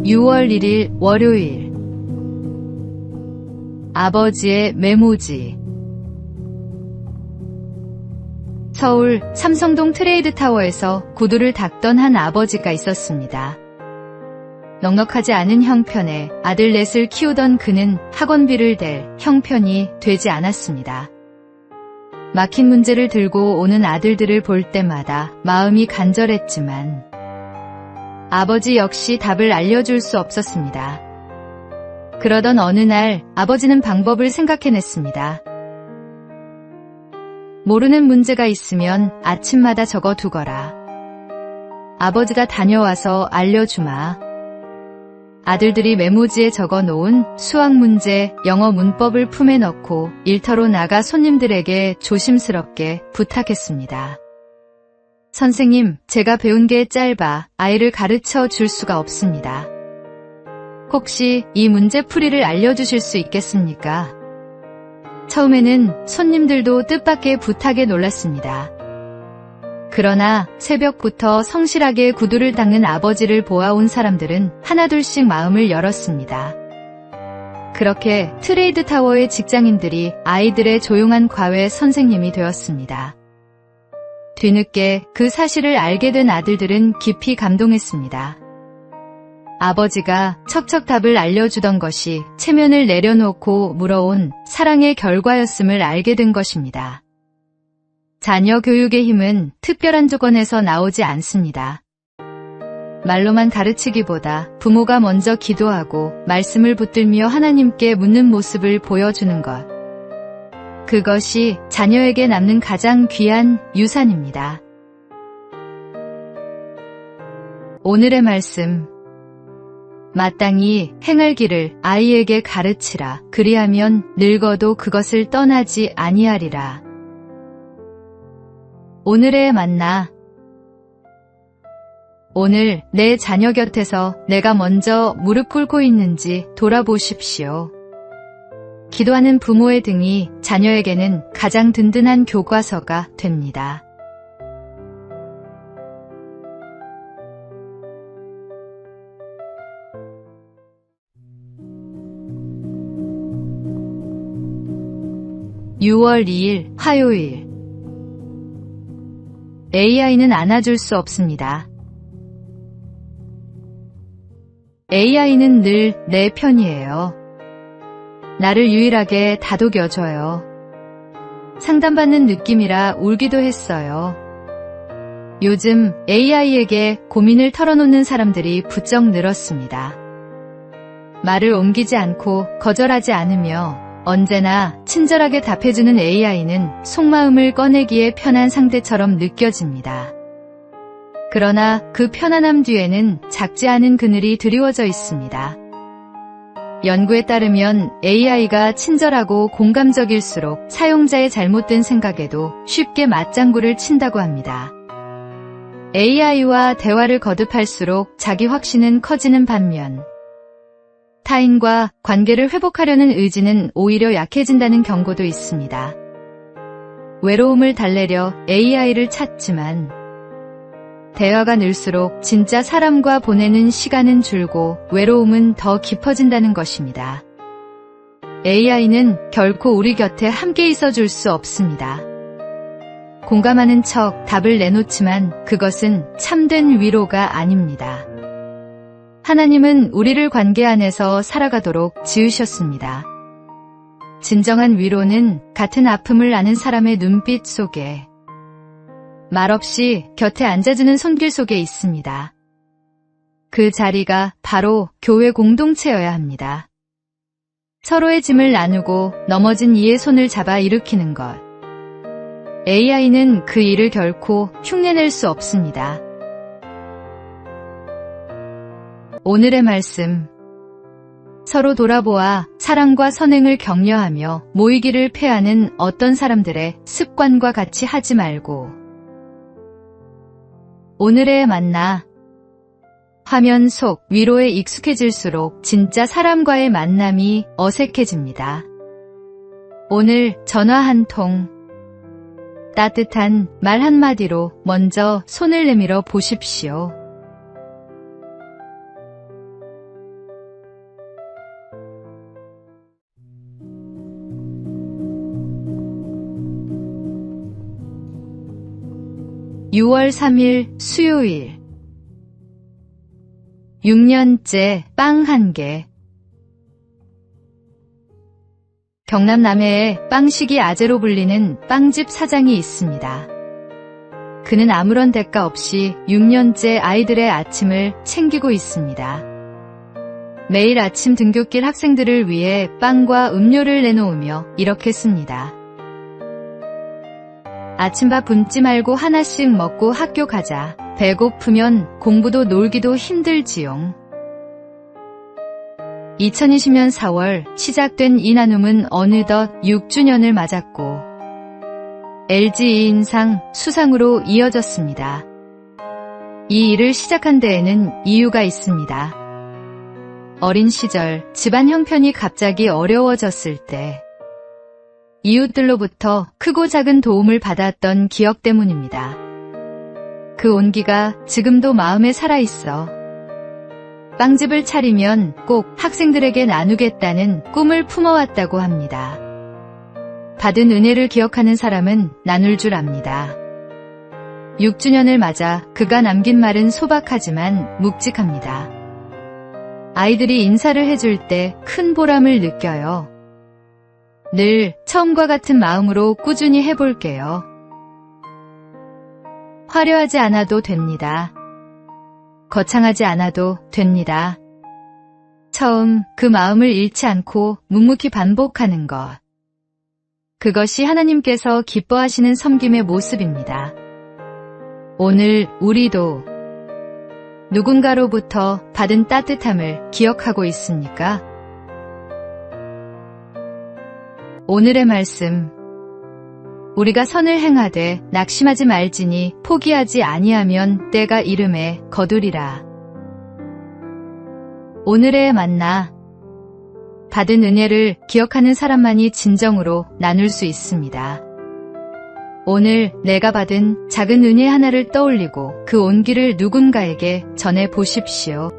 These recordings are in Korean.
6월 1일 월요일. 아버지의 메모지. 서울 삼성동 트레이드타워에서 구두를 닦던 한 아버지가 있었습니다. 넉넉하지 않은 형편에 아들 넷을 키우던 그는 학원비를 댈 형편이 되지 않았습니다. 막힌 문제를 들고 오는 아들들을 볼 때마다 마음이 간절했지만 아버지 역시 답을 알려줄 수 없었습니다. 그러던 어느 날 아버지는 방법을 생각해냈습니다. 모르는 문제가 있으면 아침마다 적어두거라. 아버지가 다녀와서 알려주마. 아들들이 메모지에 적어놓은 수학 문제, 영어 문법을 품에 넣고 일터로 나가 손님들에게 조심스럽게 부탁했습니다. 선생님, 제가 배운 게 짧아 아이를 가르쳐 줄 수가 없습니다. 혹시 이 문제 풀이를 알려주실 수 있겠습니까? 처음에는 손님들도 뜻밖의 부탁에 놀랐습니다. 그러나 새벽부터 성실하게 구두를 닦는 아버지를 보아온 사람들은 하나둘씩 마음을 열었습니다. 그렇게 트레이드타워의 직장인들이 아이들의 조용한 과외 선생님이 되었습니다. 뒤늦게 그 사실을 알게 된 아들들은 깊이 감동했습니다. 아버지가 척척 답을 알려주던 것이 체면을 내려놓고 물어온 사랑의 결과였음을 알게 된 것입니다. 자녀 교육의 힘은 특별한 조건에서 나오지 않습니다. 말로만 가르치기보다 부모가 먼저 기도하고 말씀을 붙들며 하나님께 묻는 모습을 보여주는 것. 그것이 자녀에게 남는 가장 귀한 유산입니다. 오늘의 말씀. 마땅히 행할 길을 아이에게 가르치라. 그리하면 늙어도 그것을 떠나지 아니하리라. 오늘의 만나. 오늘 내 자녀 곁에서 내가 먼저 무릎 꿇고 있는지 돌아보십시오. 기도하는 부모의 등이 자녀에게는 가장 든든한 교과서가 됩니다. (6월 2일) 화요일. AI는 안아줄 수 없습니다. AI는 늘 내 편이에요. 나를 유일하게 다독여줘요. 상담받는 느낌이라 울기도 했어요. 요즘 AI에게 고민을 털어놓는 사람들이 부쩍 늘었습니다. 말을 옮기지 않고 거절하지 않으며 언제나 친절하게 답해주는 AI는 속마음을 꺼내기에 편한 상대처럼 느껴집니다. 그러나 그 편안함 뒤에는 작지 않은 그늘이 드리워져 있습니다. 연구에 따르면 AI가 친절하고 공감적일수록 사용자의 잘못된 생각에도 쉽게 맞장구를 친다고 합니다. AI와 대화를 거듭할수록 자기 확신은 커지는 반면 타인과 관계를 회복하려는 의지는 오히려 약해진다는 경고도 있습니다. 외로움을 달래려 AI를 찾지만 대화가 늘수록 진짜 사람과 보내는 시간은 줄고 외로움은 더 깊어진다는 것입니다. AI는 결코 우리 곁에 함께 있어줄 수 없습니다. 공감하는 척 답을 내놓지만 그것은 참된 위로가 아닙니다. 하나님은 우리를 관계 안에서 살아가도록 지으셨습니다. 진정한 위로는 같은 아픔을 아는 사람의 눈빛 속에, 말없이 곁에 앉아주는 손길 속에 있습니다. 그 자리가 바로 교회 공동체여야 합니다. 서로의 짐을 나누고 넘어진 이의 손을 잡아 일으키는 것. AI는 그 일을 결코 흉내낼 수 없습니다. 오늘의 말씀. 서로 돌아보아 사랑과 선행을 격려하며 모이기를 패하는 어떤 사람들의 습관과 같이 하지 말고. 오늘의 만나. 화면 속 위로에 익숙해질수록 진짜 사람과의 만남이 어색해집니다. 오늘 전화 한 통. 따뜻한 말 한마디로 먼저 손을 내밀어 보십시오. 6월 3일 수요일 6년째 빵 한 개. 경남 남해에 빵식이 아재로 불리는 빵집 사장이 있습니다. 그는 아무런 대가 없이 6년째 아이들의 아침을 챙기고 있습니다. 매일 아침 등굣길 학생들을 위해 빵과 음료를 내놓으며 이렇게 씁니다. 아침밥 굶지 말고 하나씩 먹고 학교 가자. 배고프면 공부도 놀기도 힘들지용. 2020년 4월 시작된 이 나눔은 어느덧 6주년을 맞았고 LG 2인상 수상으로 이어졌습니다. 이 일을 시작한 데에는 이유가 있습니다. 어린 시절 집안 형편이 갑자기 어려워졌을 때 이웃들로부터 크고 작은 도움을 받았던 기억 때문입니다. 그 온기가 지금도 마음에 살아있어. 빵집을 차리면 꼭 학생들에게 나누겠다는 꿈을 품어왔다고 합니다. 받은 은혜를 기억하는 사람은 나눌 줄 압니다. 6주년을 맞아 그가 남긴 말은 소박하지만 묵직합니다. 아이들이 인사를 해줄 때 큰 보람을 느껴요. 늘 처음과 같은 마음으로 꾸준히 해볼게요. 화려하지 않아도 됩니다. 거창하지 않아도 됩니다. 처음 그 마음을 잃지 않고 묵묵히 반복하는 것. 그것이 하나님께서 기뻐하시는 섬김의 모습입니다. 오늘 우리도 누군가로부터 받은 따뜻함을 기억하고 있습니까? 오늘의 말씀. 우리가 선을 행하되 낙심하지 말지니 포기하지 아니하면 때가 이름에 거두리라. 오늘의 만나. 받은 은혜를 기억하는 사람만이 진정으로 나눌 수 있습니다. 오늘 내가 받은 작은 은혜 하나를 떠올리고 그 온기를 누군가에게 전해 보십시오.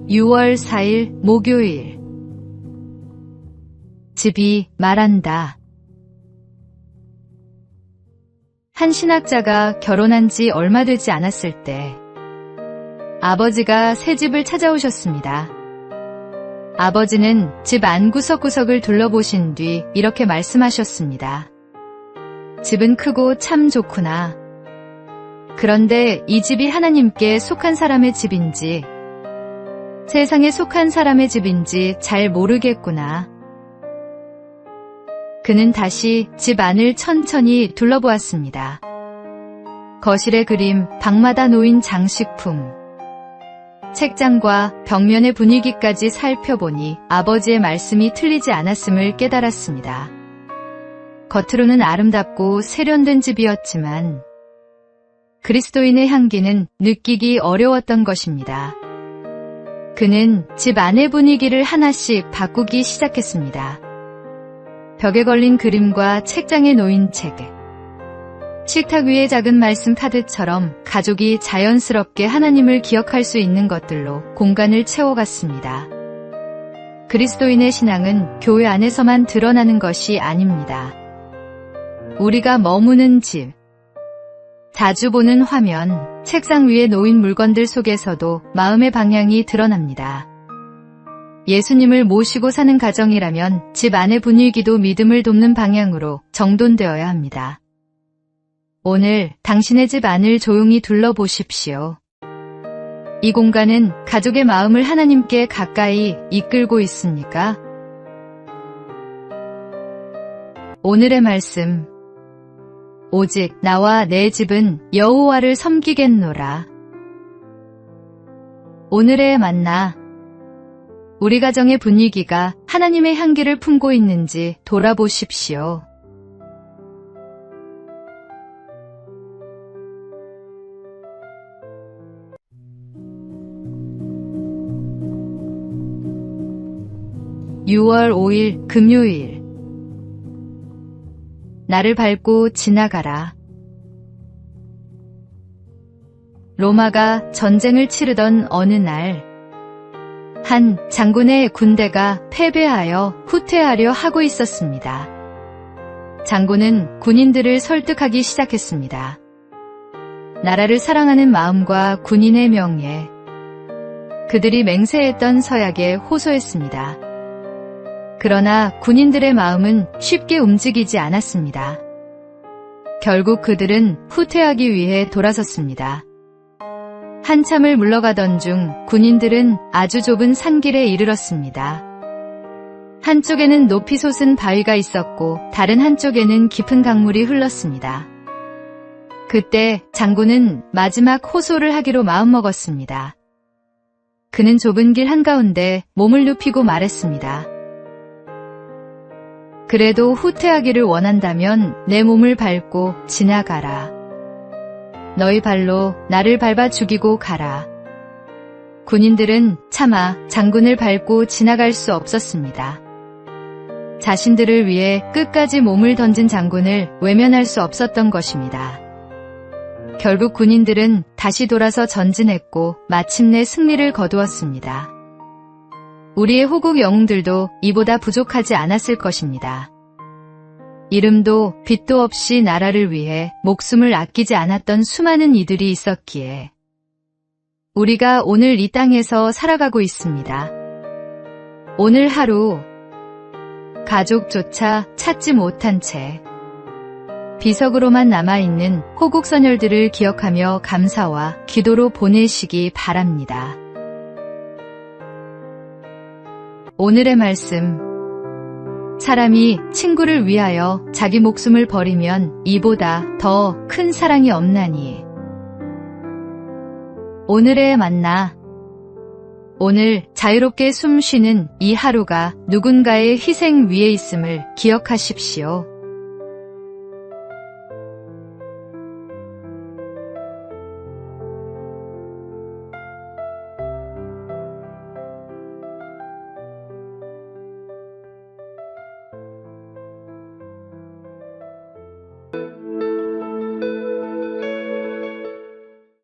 (6월 4일) 목요일. 집이 말한다. 한 신학자가 결혼한 지 얼마 되지 않았을 때 아버지가 새 집을 찾아오셨습니다. 아버지는 집 안 구석구석을 둘러보신 뒤 이렇게 말씀하셨습니다. 집은 크고 참 좋구나. 그런데 이 집이 하나님께 속한 사람의 집인지 세상에 속한 사람의 집인지 잘 모르겠구나. 그는 다시 집 안을 천천히 둘러보았습니다. 거실의 그림, 방마다 놓인 장식품, 책장과 벽면의 분위기까지 살펴보니 아버지의 말씀이 틀리지 않았음을 깨달았습니다. 겉으로는 아름답고 세련된 집이었지만 그리스도인의 향기는 느끼기 어려웠던 것입니다. 그는 집 안의 분위기를 하나씩 바꾸기 시작했습니다. 벽에 걸린 그림과 책장에 놓인 책, 식탁 위의 작은 말씀 카드처럼 가족이 자연스럽게 하나님을 기억할 수 있는 것들로 공간을 채워갔습니다. 그리스도인의 신앙은 교회 안에서만 드러나는 것이 아닙니다. 우리가 머무는 집, 자주 보는 화면, 책상 위에 놓인 물건들 속에서도 마음의 방향이 드러납니다. 예수님을 모시고 사는 가정이라면 집 안의 분위기도 믿음을 돕는 방향으로 정돈되어야 합니다. 오늘 당신의 집 안을 조용히 둘러보십시오. 이 공간은 가족의 마음을 하나님께 가까이 이끌고 있습니까? 오늘의 말씀. 오직 나와 내 집은 여호와를 섬기겠노라. 오늘의 만나. 우리 가정의 분위기가 하나님의 향기를 품고 있는지 돌아보십시오. (6월 5일) 금요일. 나를 밟고 지나가라. 로마가 전쟁을 치르던 어느 날 한 장군의 군대가 패배하여 후퇴하려 하고 있었습니다. 장군은 군인들을 설득하기 시작했습니다. 나라를 사랑하는 마음과 군인의 명예, 그들이 맹세했던 서약에 호소했습니다. 그러나 군인들의 마음은 쉽게 움직이지 않았습니다. 결국 그들은 후퇴하기 위해 돌아섰습니다. 한참을 물러가던 중 군인들은 아주 좁은 산길에 이르렀습니다. 한쪽에는 높이 솟은 바위가 있었고 다른 한쪽에는 깊은 강물이 흘렀습니다. 그때 장군은 마지막 호소를 하기로 마음먹었습니다. 그는 좁은 길 한가운데 몸을 눕히고 말했습니다. 그래도 후퇴하기를 원한다면 내 몸을 밟고 지나가라. 너희 발로 나를 밟아 죽이고 가라. 군인들은 차마 장군을 밟고 지나갈 수 없었습니다. 자신들을 위해 끝까지 몸을 던진 장군을 외면할 수 없었던 것입니다. 결국 군인들은 다시 돌아서 전진했고 마침내 승리를 거두었습니다. 우리의 호국 영웅들도 이보다 부족하지 않았을 것입니다. 이름도 빛도 없이 나라를 위해 목숨을 아끼지 않았던 수많은 이들이 있었기에 우리가 오늘 이 땅에서 살아가고 있습니다. 오늘 하루 가족조차 찾지 못한 채 비석으로만 남아있는 호국 선열들을 기억하며 감사와 기도로 보내시기 바랍니다. 오늘의 말씀. 사람이 친구를 위하여 자기 목숨을 버리면 이보다 더 큰 사랑이 없나니. 오늘의 만나. 오늘 자유롭게 숨 쉬는 이 하루가 누군가의 희생 위에 있음을 기억하십시오.